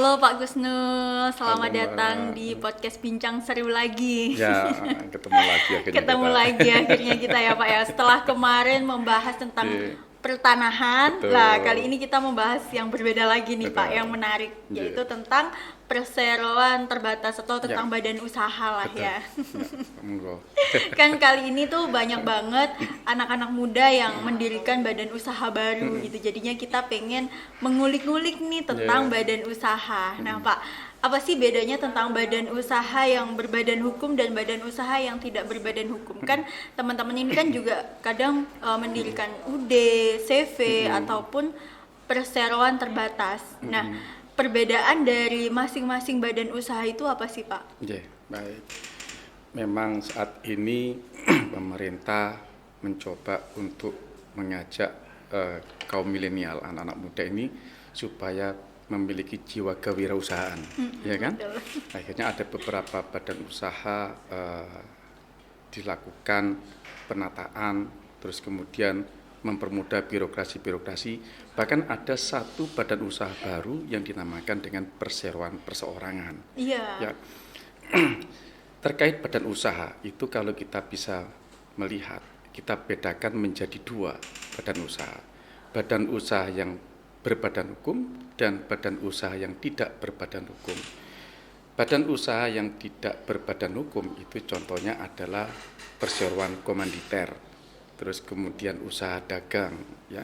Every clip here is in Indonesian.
Halo Pak Gusnul, Halo selamat datang Mbak. di podcast Bincang Seru lagi. Ya, ketemu lagi akhirnya Ketemu kita. lagi akhirnya kita ya Pak ya. Setelah kemarin membahas tentang Oke, pertanahan, lah kali betul. ini kita membahas yang berbeda lagi nih Pak, yang Betul. menarik, Ya, yaitu tentang perseroan terbatas atau ya, tentang badan usaha lah betul. ya. Ya, monggo. Kan kali ini tuh banyak banget anak-anak muda yang mendirikan badan usaha baru gitu. Jadinya kita pengen mengulik-ngulik nih tentang Ya, badan usaha. Nah, Pak, apa sih bedanya tentang badan usaha yang berbadan hukum dan badan usaha yang tidak berbadan hukum? Kan teman-teman ini kan juga kadang mendirikan UD, CV ataupun perseroan terbatas. Nah, perbedaan dari masing-masing badan usaha itu apa sih, Pak? ya, baik. Memang saat ini pemerintah mencoba untuk mengajak kaum milenial, anak-anak muda ini supaya memiliki jiwa kewirausahaan, ya kan? Betul. Akhirnya ada beberapa badan usaha dilakukan penataan, terus kemudian mempermudah birokrasi-birokrasi. Bahkan ada satu badan usaha baru yang dinamakan dengan perseroan perseorangan. Iya. Ya, terkait badan usaha itu kalau kita bisa melihat, kita bedakan menjadi dua badan usaha. Badan usaha yang berbadan hukum dan badan usaha yang tidak berbadan hukum. Badan usaha yang tidak berbadan hukum itu contohnya adalah perseroan komanditer, terus kemudian usaha dagang, ya.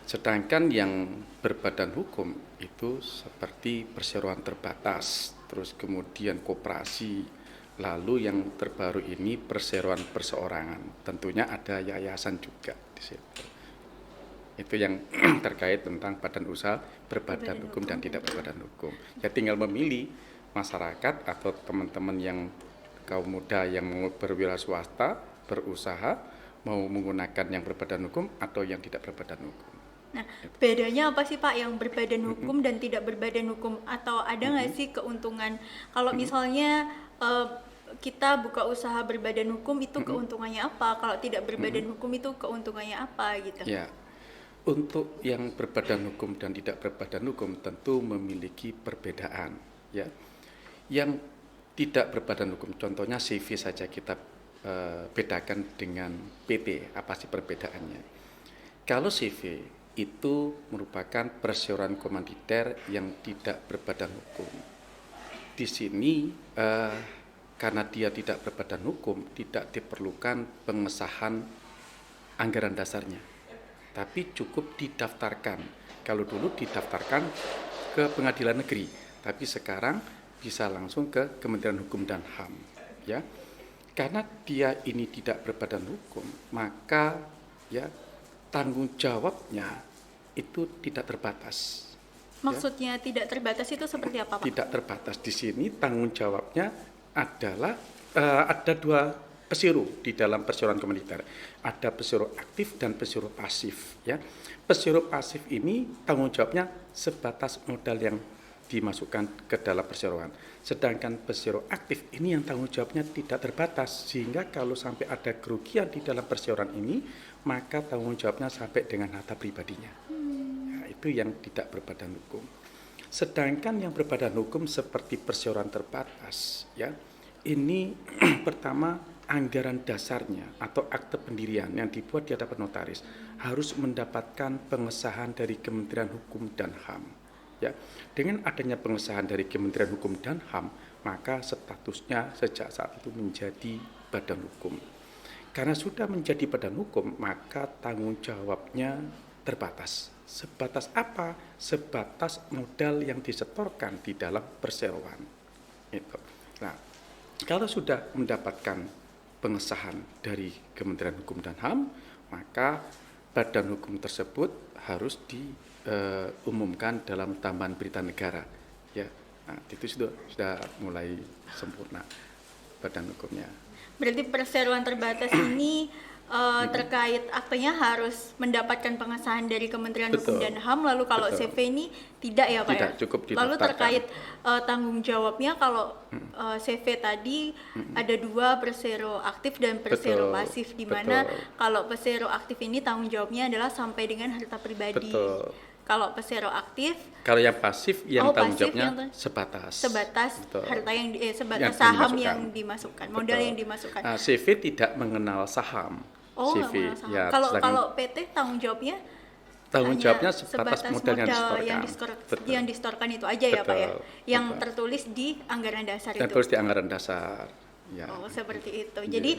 Sedangkan yang berbadan hukum itu seperti perseroan terbatas, terus kemudian koperasi, lalu yang terbaru ini perseroan perseorangan. Tentunya ada yayasan juga di situ. Itu yang terkait tentang badan usaha berbadan hukum dan tidak berbadan hukum. Ya tinggal memilih masyarakat atau teman-teman yang kaum muda yang mau berwira swasta, berusaha, mau menggunakan yang berbadan hukum atau yang tidak berbadan hukum. Nah, bedanya apa sih Pak yang berbadan hukum dan tidak berbadan hukum? Atau ada nggak sih keuntungan? Kalau misalnya kita buka usaha berbadan hukum itu keuntungannya apa? Kalau tidak berbadan hukum itu keuntungannya apa gitu? Ya, untuk yang berbadan hukum dan tidak berbadan hukum tentu memiliki perbedaan, ya. Yang tidak berbadan hukum, contohnya CV saja kita bedakan dengan PT, apa sih perbedaannya? Kalau CV itu merupakan perseroan komanditer yang tidak berbadan hukum. Di sini karena dia tidak berbadan hukum, tidak diperlukan pengesahan anggaran dasarnya, tapi cukup didaftarkan. Kalau dulu didaftarkan ke pengadilan negeri, tapi sekarang bisa langsung ke Kementerian Hukum dan HAM, ya. Karena dia ini tidak berbadan hukum, maka ya tanggung jawabnya itu tidak terbatas. Ya. Maksudnya tidak terbatas itu seperti apa Pak? Tidak terbatas di sini tanggung jawabnya adalah ada dua pesiro di dalam perseroan komuniter. Ada pesiro aktif dan pesiro pasif, ya. Pesiro pasif ini tanggung jawabnya sebatas modal yang dimasukkan ke dalam perseroan. Sedangkan pesiro aktif ini yang tanggung jawabnya tidak terbatas, sehingga kalau sampai ada kerugian di dalam perseroan ini, maka tanggung jawabnya sampai dengan harta pribadinya. Ya, itu yang tidak berbadan hukum. Sedangkan yang berbadan hukum seperti perseroan terbatas, ya, ini pertama anggaran dasarnya atau akte pendirian yang dibuat di hadapan notaris harus mendapatkan pengesahan dari Kementerian Hukum dan HAM. Ya, dengan adanya pengesahan dari Kementerian Hukum dan HAM, maka statusnya sejak saat itu menjadi badan hukum. Karena sudah menjadi badan hukum, maka tanggung jawabnya terbatas. Sebatas apa? Sebatas modal yang disetorkan di dalam perseroan. Itu. Nah, kalau sudah mendapatkan pengesahan dari Kementerian Hukum dan HAM, maka badan hukum tersebut harus diumumkan dalam tambahan berita negara. Ya, nah, itu sudah mulai sempurna badan hukumnya. Berarti perseroan terbatas ini terkait aktenya harus mendapatkan pengesahan dari Kementerian Hukum Betul, dan HAM. Lalu kalau betul. CV ini tidak ya Pak Tidak, ya? cukup Lalu didaftarkan. terkait tanggung jawabnya kalau CV tadi ada dua, persero aktif dan persero Betul, pasif, di mana betul. kalau persero aktif ini tanggung jawabnya adalah sampai dengan harta pribadi. Betul. Kalau persero aktif, Kalau yang pasif, yang tanggung pasif jawabnya sebatas. Betul. harta yang sebatas Yang saham dimasukkan. yang dimasukkan, modal Betul. yang dimasukkan. CV tidak mengenal saham. Oh, nggak CV, mengenal saham. ya. Kalau sedangkan kalau PT tanggung jawabnya tanggung hanya jawabnya sebatas modal yang distorkan. Betul. yang distorkan itu aja ya Pak ya, Betul, yang betul. tertulis di anggaran dasar Dan itu. terus di anggaran dasar. Ya. Oh, seperti itu. Iya. Jadi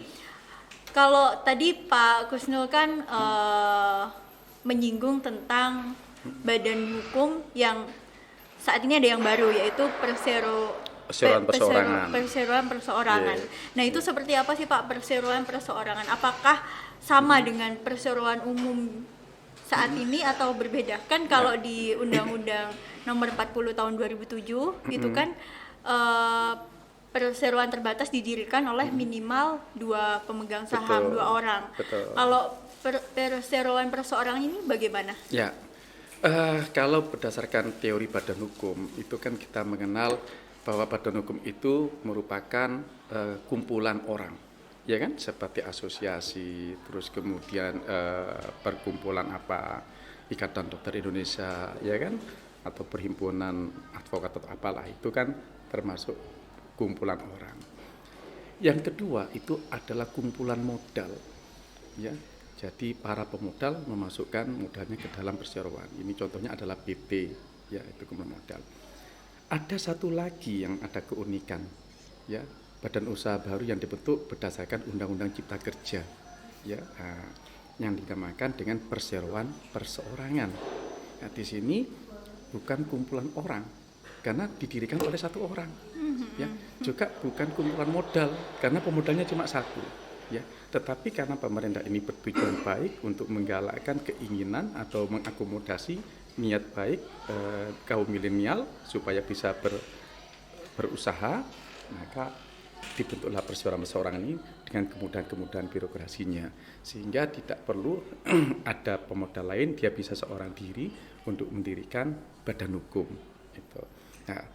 kalau tadi Pak Kusnul kan menyinggung tentang badan hukum yang saat ini ada yang baru, yaitu Perseroan perseorangan. perseroan perseorangan. Yeah. Nah, itu seperti apa sih Pak perseroan perseorangan? Apakah sama dengan perseroan umum saat ini atau berbeda? Kan kalau di Undang-Undang Nomor 40 Tahun 2007 itu kan perseroan terbatas didirikan oleh minimal 2 pemegang saham, Betul. 2 orang. Betul. Kalau perseroan perseorangan ini bagaimana? Ya, kalau berdasarkan teori badan hukum itu kan kita mengenal bahwa badan hukum itu merupakan kumpulan orang, ya kan, seperti asosiasi, terus kemudian perkumpulan apa, Ikatan Dokter Indonesia, ya kan, atau perhimpunan advokat atau apalah, itu kan termasuk kumpulan orang. Yang kedua itu adalah kumpulan modal, ya. Jadi para pemodal memasukkan modalnya ke dalam perseroan. Ini contohnya adalah PT, ya, itu kumpulan modal. Ada satu lagi yang ada keunikan, ya, badan usaha baru yang dibentuk berdasarkan Undang-Undang Cipta Kerja, ya, yang dinamakan dengan perseroan perseorangan. Nah, di sini bukan kumpulan orang, karena didirikan oleh satu orang, ya, juga bukan kumpulan modal, karena pemodalnya cuma satu. Ya, tetapi karena pemerintah ini bertujuan baik untuk menggalakkan keinginan atau mengakomodasi niat baik kaum milenial supaya bisa berusaha, maka dibentuklah perseorangan ini dengan kemudahan-kemudahan birokrasinya, sehingga tidak perlu ada pemodal lain, dia bisa seorang diri untuk mendirikan badan hukum. Itu. Nah,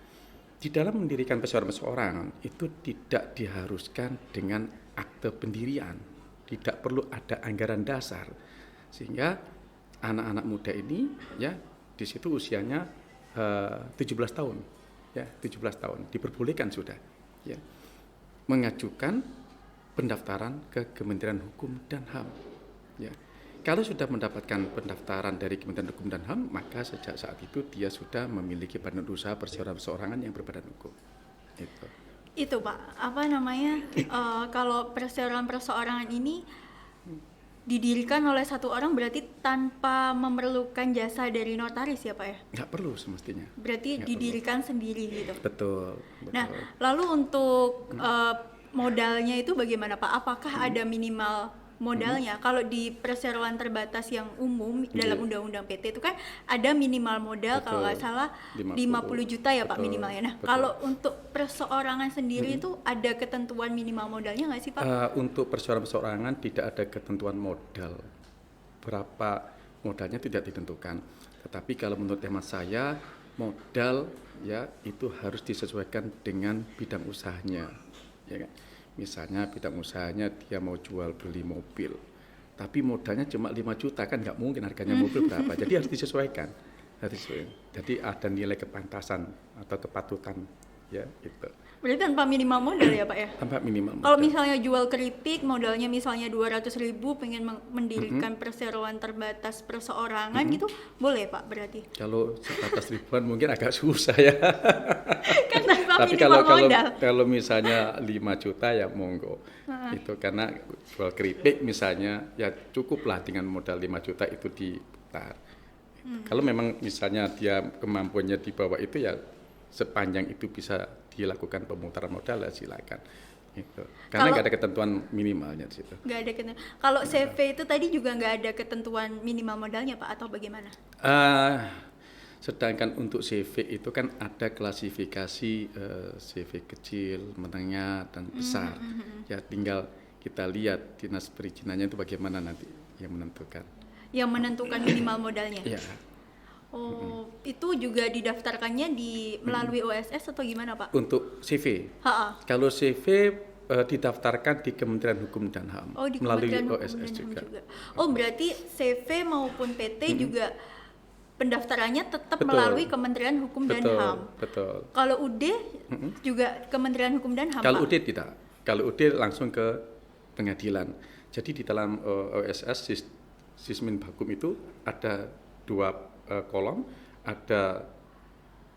di dalam mendirikan perseorangan itu tidak diharuskan dengan akte pendirian, tidak perlu ada anggaran dasar, sehingga anak-anak muda ini, ya, di situ usianya 17 tahun, ya, 17 tahun diperbolehkan sudah, ya, mengajukan pendaftaran ke Kementerian Hukum dan HAM, ya. Kalau sudah mendapatkan pendaftaran dari Kementerian Hukum dan HAM, maka sejak saat itu dia sudah memiliki badan usaha perseorangan yang berbadan hukum. Itu Pak, apa namanya, kalau perseroan perseorangan ini didirikan oleh satu orang berarti tanpa memerlukan jasa dari notaris ya Pak ya? Nggak perlu semestinya. Berarti Nggak didirikan perlu. sendiri gitu? Betul. Nah, lalu untuk modalnya itu bagaimana Pak? Apakah ada minimal modalnya? Kalau di perseroan terbatas yang umum dalam Undang-Undang PT itu kan ada minimal modal, kalau nggak salah 50 juta ya Pak minimalnya. Nah, kalau untuk perseorangan sendiri itu ada ketentuan minimal modalnya nggak sih Pak? Untuk perseorangan tidak ada ketentuan modal. Berapa modalnya tidak ditentukan. Tetapi kalau menurut hemat saya, modal, ya, itu harus disesuaikan dengan bidang usahanya, ya kan? Misalnya bidang usahanya dia mau jual beli mobil, tapi modalnya cuma 5 juta, kan nggak mungkin harganya mobil berapa. Jadi harus disesuaikan. Jadi ada nilai kepantasan atau kepatutan, ya, itu. Berarti tanpa minimal modal ya Pak ya? Tanpa minimal modal. Kalau misalnya jual keripik modalnya misalnya 200.000, pengen mendirikan perseroan terbatas perseorangan gitu, boleh Pak berarti? Kalau 100 ribuan mungkin agak susah ya. Kan tanpa Tapi minimal modal. kalau misalnya 5 juta ya monggo. Itu karena jual keripik misalnya ya cukuplah dengan modal 5 juta itu diputar. Kalau memang misalnya dia kemampuannya di bawah itu, ya sepanjang itu bisa dilakukan pemutaran modal, ya silakan. Gitu. Karena nggak ada ketentuan minimalnya di situ. Nggak ada ketentuan. Kalau CV itu tadi juga nggak ada ketentuan minimal modalnya Pak, atau bagaimana? Sedangkan untuk CV itu kan ada klasifikasi CV kecil, menengah, dan besar. Ya tinggal kita lihat dinas perizinannya itu bagaimana nanti yang menentukan. Yang menentukan minimal modalnya? Iya. Oh, itu juga didaftarkannya melalui OSS atau gimana Pak? Untuk CV. Kalau CV didaftarkan di Kementerian Hukum dan HAM, oh, di melalui Kementerian OSS Hukum dan HAM juga. Oh, berarti CV maupun PT juga pendaftarannya tetap Betul. melalui Kementerian Hukum dan Betul, HAM. betul. Kalau UD juga Kementerian Hukum dan HAM, Kalau Pak? UD tidak. Kalau UD langsung ke pengadilan. Jadi di dalam OSS Sismin Bakum itu ada 2 kolom, ada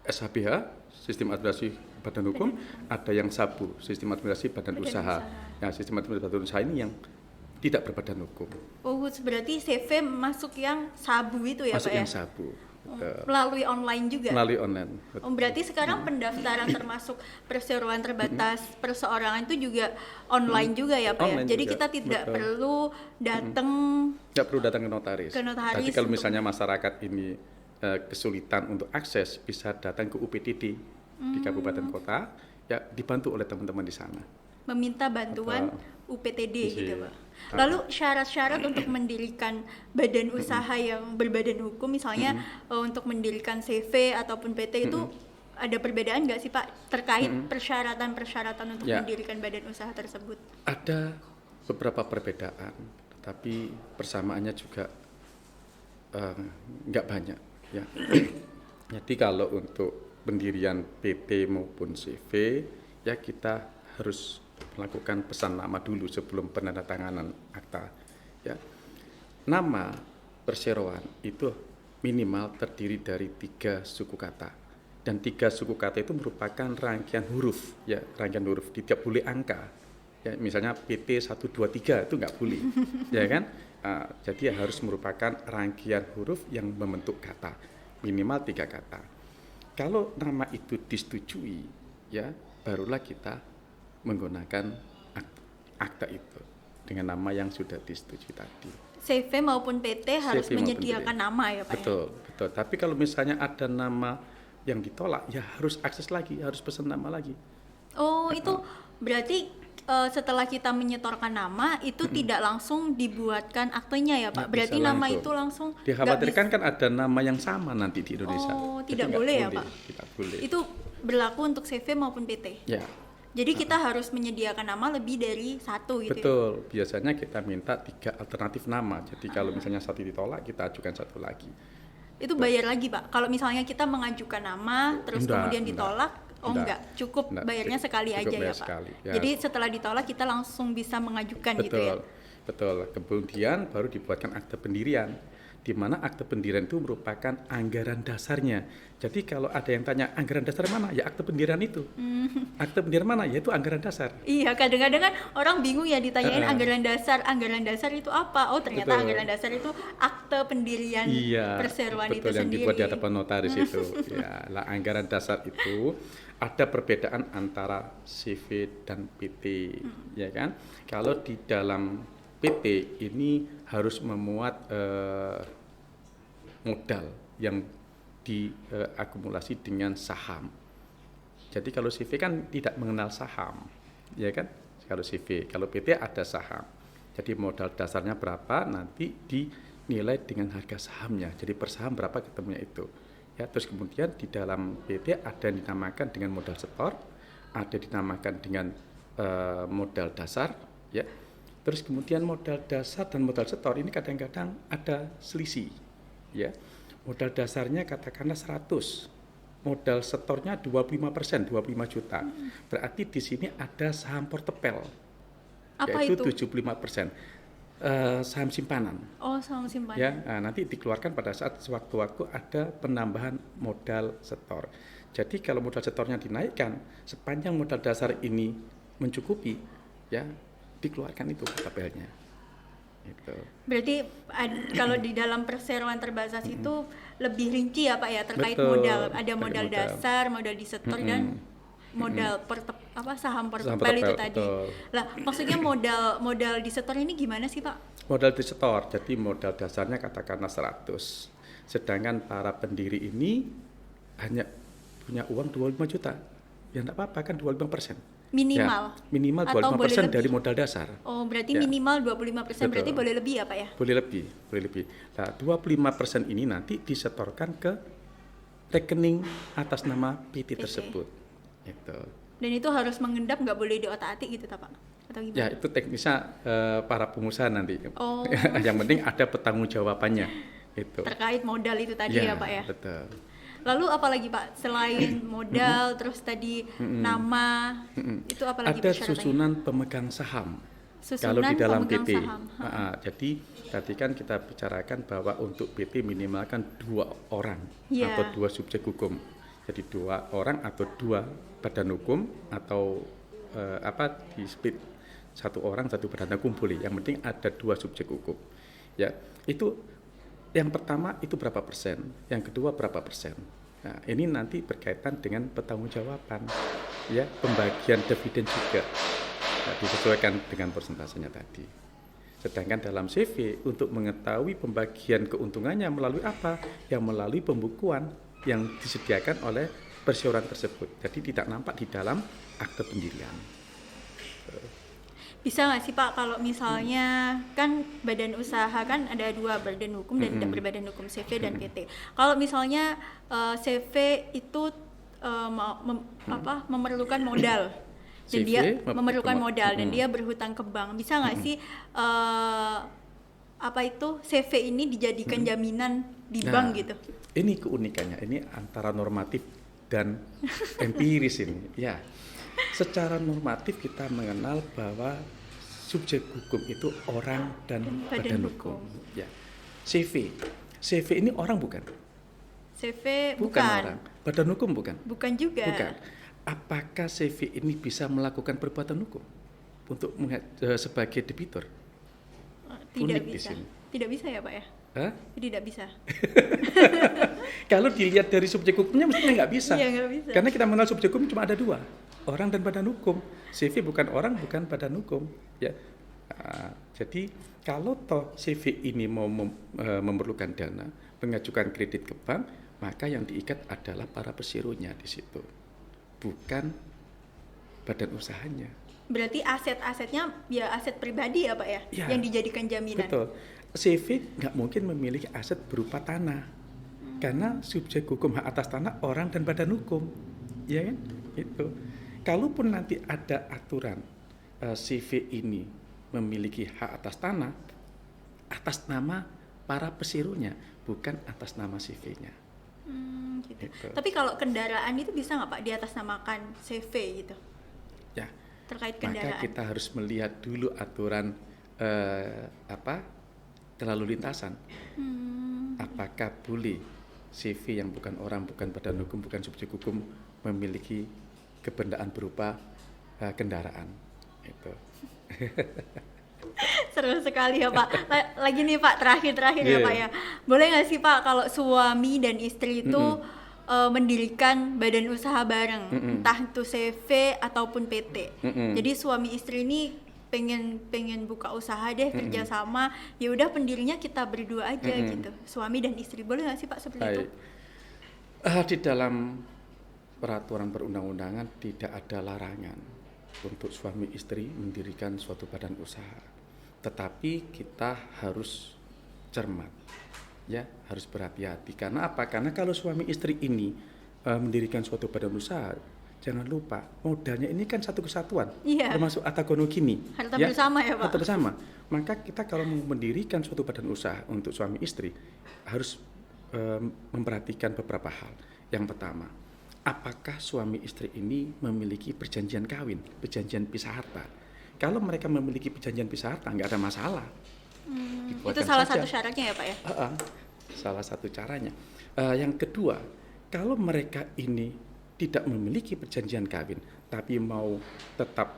SHBH, Sistem Administrasi Badan Hukum, ada yang SABU, Sistem Administrasi Badan Usaha. Nah, Sistem Administrasi Badan Usaha ini yang tidak berbadan hukum. Oh, berarti CV masuk yang SABU itu ya, Masuk Pak yang ya? SABU. Melalui online juga? Melalui online. Oh, berarti sekarang pendaftaran termasuk perseroan terbatas perseorangan itu juga online juga ya, Pak Online ya? Jadi juga, kita tidak betul. perlu datang Tidak perlu datang ke notaris. Ke notaris Tapi kalau untuk- misalnya masyarakat ini kesulitan untuk akses, bisa datang ke UPTD di kabupaten kota, ya dibantu oleh teman-teman di sana. meminta bantuan UPTD gitu, Iya. Pak. Lalu syarat-syarat untuk mendirikan badan usaha yang berbadan hukum, misalnya untuk mendirikan CV ataupun PT itu ada perbedaan nggak sih, Pak, terkait persyaratan-persyaratan untuk Ya. mendirikan badan usaha tersebut? Ada beberapa perbedaan, tetapi persamaannya juga nggak banyak. Ya. Jadi kalau untuk pendirian PT maupun CV, ya kita harus melakukan pesan nama dulu sebelum penandatanganan akta. Ya. Nama perseroan itu minimal terdiri dari 3 suku kata, dan 3 suku kata itu merupakan rangkaian huruf, ya rangkaian huruf, tidak boleh angka. Ya, misalnya PT 123 itu nggak boleh, ya kan? Jadi harus merupakan rangkaian huruf yang membentuk kata, minimal 3 kata. Kalau nama itu disetujui, ya barulah kita menggunakan akta itu dengan nama yang sudah disetujui tadi. CV maupun PT harus CV maupun menyediakan PT. nama ya, Pak? Betul, betul. Tapi kalau misalnya ada nama yang ditolak, ya harus akses lagi, harus pesan nama lagi. Oh, itu berarti setelah kita menyetorkan nama itu tidak langsung dibuatkan aktenya ya, Pak? Nggak Berarti bisa nama langsung. itu langsung nggak Dikhawatirkan kan ada nama yang sama nanti di Indonesia. Oh, Jadi tidak nggak boleh ya, Pak? Tidak boleh. Itu berlaku untuk CV maupun PT. Ya, Jadi kita harus menyediakan nama lebih dari satu gitu. Ya? betul. Biasanya kita minta 3 alternatif nama. Jadi kalau misalnya satu ditolak, kita ajukan satu lagi. Itu bayar lagi, Pak. Kalau misalnya kita mengajukan nama terus Enggak, kemudian ditolak, enggak. cukup Enggak, bayarnya sekali cukup aja ya, bayar Pak. sekali, ya. Jadi setelah ditolak kita langsung bisa mengajukan gitu ya. Betul. Kemudian baru dibuatkan akte pendirian, di mana akte pendirian itu merupakan anggaran dasarnya. Jadi kalau ada yang tanya anggaran dasar mana, ya akte pendirian itu. Akte pendirian mana, ya itu anggaran dasar. Iya, kadang-kadang kan orang bingung ya ditanyain anggaran dasar itu apa? Oh, ternyata Betul. anggaran dasar itu akte pendirian perseroan itu betul, yang sendiri. dibuat di hadapan notaris itu. Ya, lah anggaran dasar itu ada perbedaan antara CV dan PT, ya kan? Kalau di dalam PT ini harus memuat modal yang diakumulasi dengan saham. Jadi kalau CV kan tidak mengenal saham, ya kan? Kalau CV, kalau PT ada saham. Jadi modal dasarnya berapa, nanti dinilai dengan harga sahamnya. Jadi per saham berapa ketemunya itu. Ya, terus kemudian di dalam PT ada yang dinamakan dengan modal setor, ada dinamakan dengan modal dasar, ya. Terus kemudian modal dasar dan modal setor ini kadang-kadang ada selisih, ya. Modal dasarnya katakanlah 100, modal setornya 25%, 25 juta. Berarti di sini ada saham portepel, Apa yaitu itu? 75%. Saham simpanan. Oh, saham simpanan. Ya, nanti dikeluarkan pada saat sewaktu-waktu ada penambahan modal setor. Jadi kalau modal setornya dinaikkan, sepanjang modal dasar ini mencukupi, ya dikeluarkan itu tabelnya. Gitu. Berarti kalau di dalam perseroan terbatas itu lebih rinci ya, Pak ya, terkait Betul, modal. Ada terkait modal modal. dasar, modal disetor dan modal saham portepel portepel, itu tadi. betul. Lah, maksudnya modal disetor ini gimana sih, Pak? Modal disetor, jadi modal dasarnya katakanlah 100. Sedangkan para pendiri ini hanya punya uang 25 juta. Ya enggak apa-apa kan 25%. Minimal? Ya, minimal Atau 25% boleh dari lebih? modal dasar. Oh, berarti Ya. minimal 25%, berarti Betul. boleh lebih ya, Pak ya? Boleh lebih. Nah, 25% ini nanti disetorkan ke rekening atas nama PT tersebut. Gitu. Dan itu harus mengendap, nggak boleh diotak-atik gitu, Pak? Atau gimana? Ya, itu teknisnya para pengusaha nanti. Oh. Yang penting ada pertanggungjawabannya. Itu. Terkait modal itu tadi ya Pak ya. Betul. Lalu apalagi Pak selain modal terus tadi nama itu apalagi Ada persyaratannya? susunan pemegang saham. Kalau Susunan di dalam pemegang PT. saham. Jadi tadi kan kita bicarakan bahwa untuk PT minimal kan 2 orang Iya. atau 2 subjek hukum. Jadi 2 orang atau 2 badan hukum atau di split 1 orang 1 badan hukum boleh. Yang penting ada 2 subjek hukum. Ya, itu yang pertama itu berapa persen, yang kedua berapa persen. Nah, ini nanti berkaitan dengan pertanggungjawaban, ya, pembagian dividen juga. Nah, disesuaikan dengan persentasenya tadi. Sedangkan dalam CV untuk mengetahui pembagian keuntungannya melalui apa? Yang melalui pembukuan yang disediakan oleh perseroan tersebut. Jadi tidak nampak di dalam akte pendirian. Bisa nggak sih Pak kalau misalnya kan badan usaha kan ada 2 badan hukum dan tidak berbadan hukum, CV dan PT. Kalau misalnya CV itu memerlukan modal dan CV dia memerlukan modal dan dia berhutang ke bank, bisa nggak sih CV ini dijadikan jaminan di bank gitu? Ini keunikannya, ini antara normatif dan empiris ini. Ya, secara normatif kita mengenal bahwa subjek hukum itu orang dan badan hukum. Ya. CV ini orang bukan? CV Bukan orang. Badan hukum bukan? Bukan juga. Bukan. Apakah CV ini bisa melakukan perbuatan hukum untuk sebagai debitur? Tidak Unik bisa. di sini. Tidak bisa ya Pak ya? Hah? Tidak bisa. Kalau dilihat dari subjek hukumnya mestinya nggak bisa. Iya, nggak bisa. Karena kita mengenal subjek hukum cuma ada 2, orang dan badan hukum. CV bukan orang, bukan badan hukum. Ya. Jadi kalau toh CV ini mau memerlukan dana, mengajukan kredit ke bank, maka yang diikat adalah para pesuruhnya di situ, bukan badan usahanya. Berarti aset-asetnya ya aset pribadi ya Pak ya, Ya, yang dijadikan jaminan. Betul. CV nggak mungkin memiliki aset berupa tanah, karena subjek hukum hak atas tanah orang dan badan hukum, ya kan? Itu. Kalaupun nanti ada aturan CV ini memiliki hak atas tanah, atas nama para pesuruhnya, bukan atas nama CV-nya. Gitu. Gitu. Tapi kalau kendaraan itu bisa nggak Pak diatasnamakan CV gitu? Ya. Terkait Maka kendaraan. kita harus melihat dulu aturan terlalu lintasan. Apakah boleh CV yang bukan orang, bukan badan hukum, bukan subjek hukum memiliki kebendaan berupa kendaraan? Itu. Seru sekali ya Pak. Lagi nih Pak, terakhir ya Yeah. Pak ya. Boleh nggak sih Pak kalau suami dan istri itu mendirikan badan usaha bareng, entah itu CV ataupun PT. Jadi suami istri ini pengen buka usaha deh, kerjasama. Ya udah pendirinya kita berdua aja gitu. Suami dan istri, boleh nggak sih Pak seperti itu? Di dalam peraturan perundang-undangan tidak ada larangan untuk suami istri mendirikan suatu badan usaha. Tetapi kita harus cermat, ya, harus berhati-hati. Karena apa? Karena kalau suami istri ini mendirikan suatu badan usaha, jangan lupa modalnya ini kan satu kesatuan, termasuk atagonogini, harta bersama ya Pak. Harta bersama. Maka kita kalau mau mendirikan suatu badan usaha untuk suami istri harus memperhatikan beberapa hal. Yang pertama, apakah suami istri ini memiliki perjanjian kawin, perjanjian pisah harta? Kalau mereka memiliki perjanjian pisah harta, nggak ada masalah. Itu salah satu syaratnya ya Pak ya? Salah satu caranya. Yang kedua, kalau mereka ini tidak memiliki perjanjian kawin, tapi mau tetap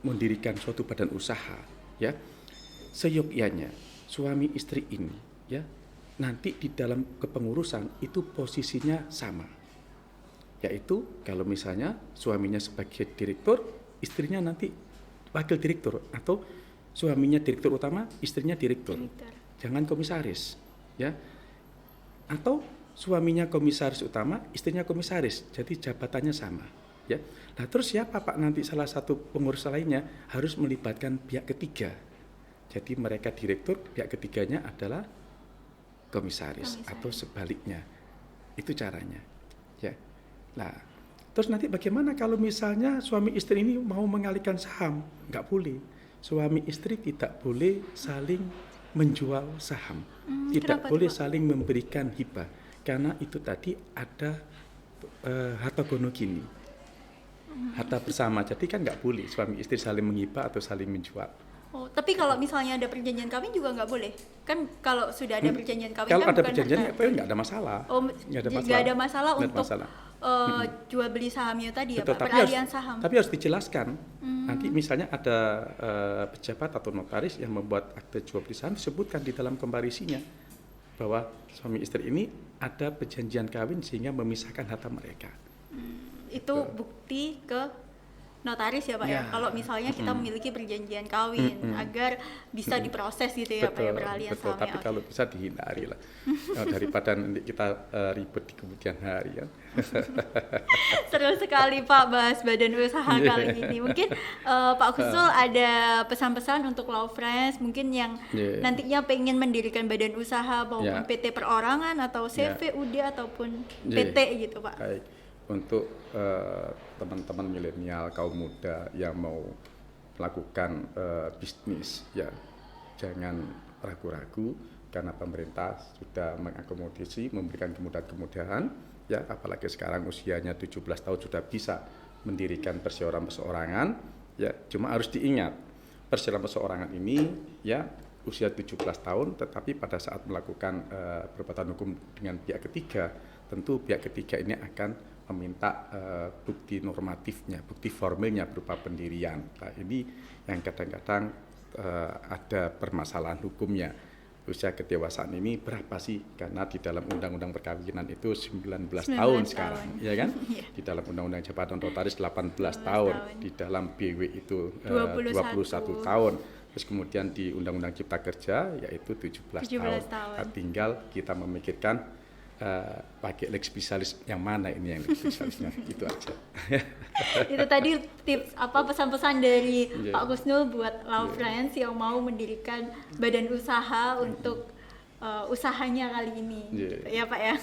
mendirikan suatu badan usaha, ya, seyogyanya suami istri ini, ya, nanti di dalam kepengurusan itu posisinya sama. Yaitu kalau misalnya suaminya sebagai direktur, istrinya nanti wakil direktur, atau suaminya direktur utama, istrinya direktur. Jangan komisaris, ya. Atau suaminya komisaris utama, istrinya komisaris, jadi jabatannya sama, ya. Nah, terus siapa Pak nanti salah satu pengurus lainnya harus melibatkan pihak ketiga. Jadi mereka direktur, pihak ketiganya adalah komisaris. Atau sebaliknya. Itu caranya, ya. Nah, terus nanti bagaimana kalau misalnya suami istri ini mau mengalihkan saham? Nggak boleh. Suami istri tidak boleh saling menjual saham, tidak kenapa boleh tuh, Pak? saling memberikan hibah, karena itu tadi ada harta gono gini, harta bersama. Jadi kan nggak boleh suami istri saling menghibah atau saling menjual. Oh, tapi kalau misalnya ada perjanjian kawin juga nggak boleh? Kan kalau sudah ada perjanjian kawin Kalau kan ada bukan perjanjian harta. nggak ada masalah. Oh, Nggak ada nggak masalah. ada masalah Nggak ada untuk masalah. jual beli sahamnya tadi ya Betul, Pak, tapi peralihan saham. tapi harus dijelaskan. Nanti misalnya ada pejabat atau notaris yang membuat akte jual beli saham, disebutkan di dalam komparisinya bahwa suami istri ini ada perjanjian kawin sehingga memisahkan harta mereka. Itu bukti ke notaris ya Pak ya. Ya. Kalau misalnya kita memiliki perjanjian kawin agar bisa diproses gitu ya Pak ya peralihan betul. sahamnya. Tapi Oke. kalau bisa dihindari lah. Daripada nanti kita ribet di kemudian hari ya. Seru sekali Pak bahas badan usaha kali ini. Mungkin Pak Kusnul ada pesan-pesan untuk Law Friends mungkin yang nantinya pengen mendirikan badan usaha maupun PT perorangan atau CV, UD ataupun PT gitu Pak. Baik. Untuk teman-teman milenial, kaum muda yang mau melakukan bisnis, ya jangan ragu-ragu karena pemerintah sudah mengakomodasi, memberikan kemudahan-kemudahan, ya apalagi sekarang usianya 17 tahun sudah bisa mendirikan perseorangan-perseorangan, ya cuma harus diingat perseorangan perseorangan ini ya usia 17 tahun, tetapi pada saat melakukan perbuatan hukum dengan pihak ketiga, tentu pihak ketiga ini akan meminta bukti normatifnya, bukti formilnya berupa pendirian. Nah, ini yang kadang-kadang ada permasalahan hukumnya. Usia kedewasaan ini berapa sih? Karena di dalam Undang-Undang Perkawinan itu 19 tahun sekarang, ya kan? Di dalam Undang-Undang Jabatan Notaris 18 tahun, di dalam BW itu 21 tahun. Terus kemudian di Undang-Undang Cipta Kerja yaitu 17 tahun. Nah, tinggal kita memikirkan pakai lex specialis yang mana ini yang lex specialisnya. Itu aja. Itu tadi tips pesan-pesan dari Pak Kusnul buat Law Friends yang mau mendirikan badan usaha untuk usahanya kali ini gitu, ya Pak ya.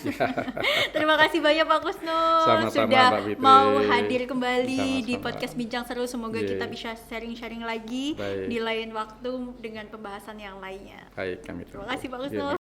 Terima kasih banyak Pak Kusnul sudah mau hadir kembali di podcast Bincang Seru. Semoga kita bisa sharing-sharing lagi di lain waktu dengan pembahasan yang lainnya. Baik, kami terima kasih Pak Kusnul.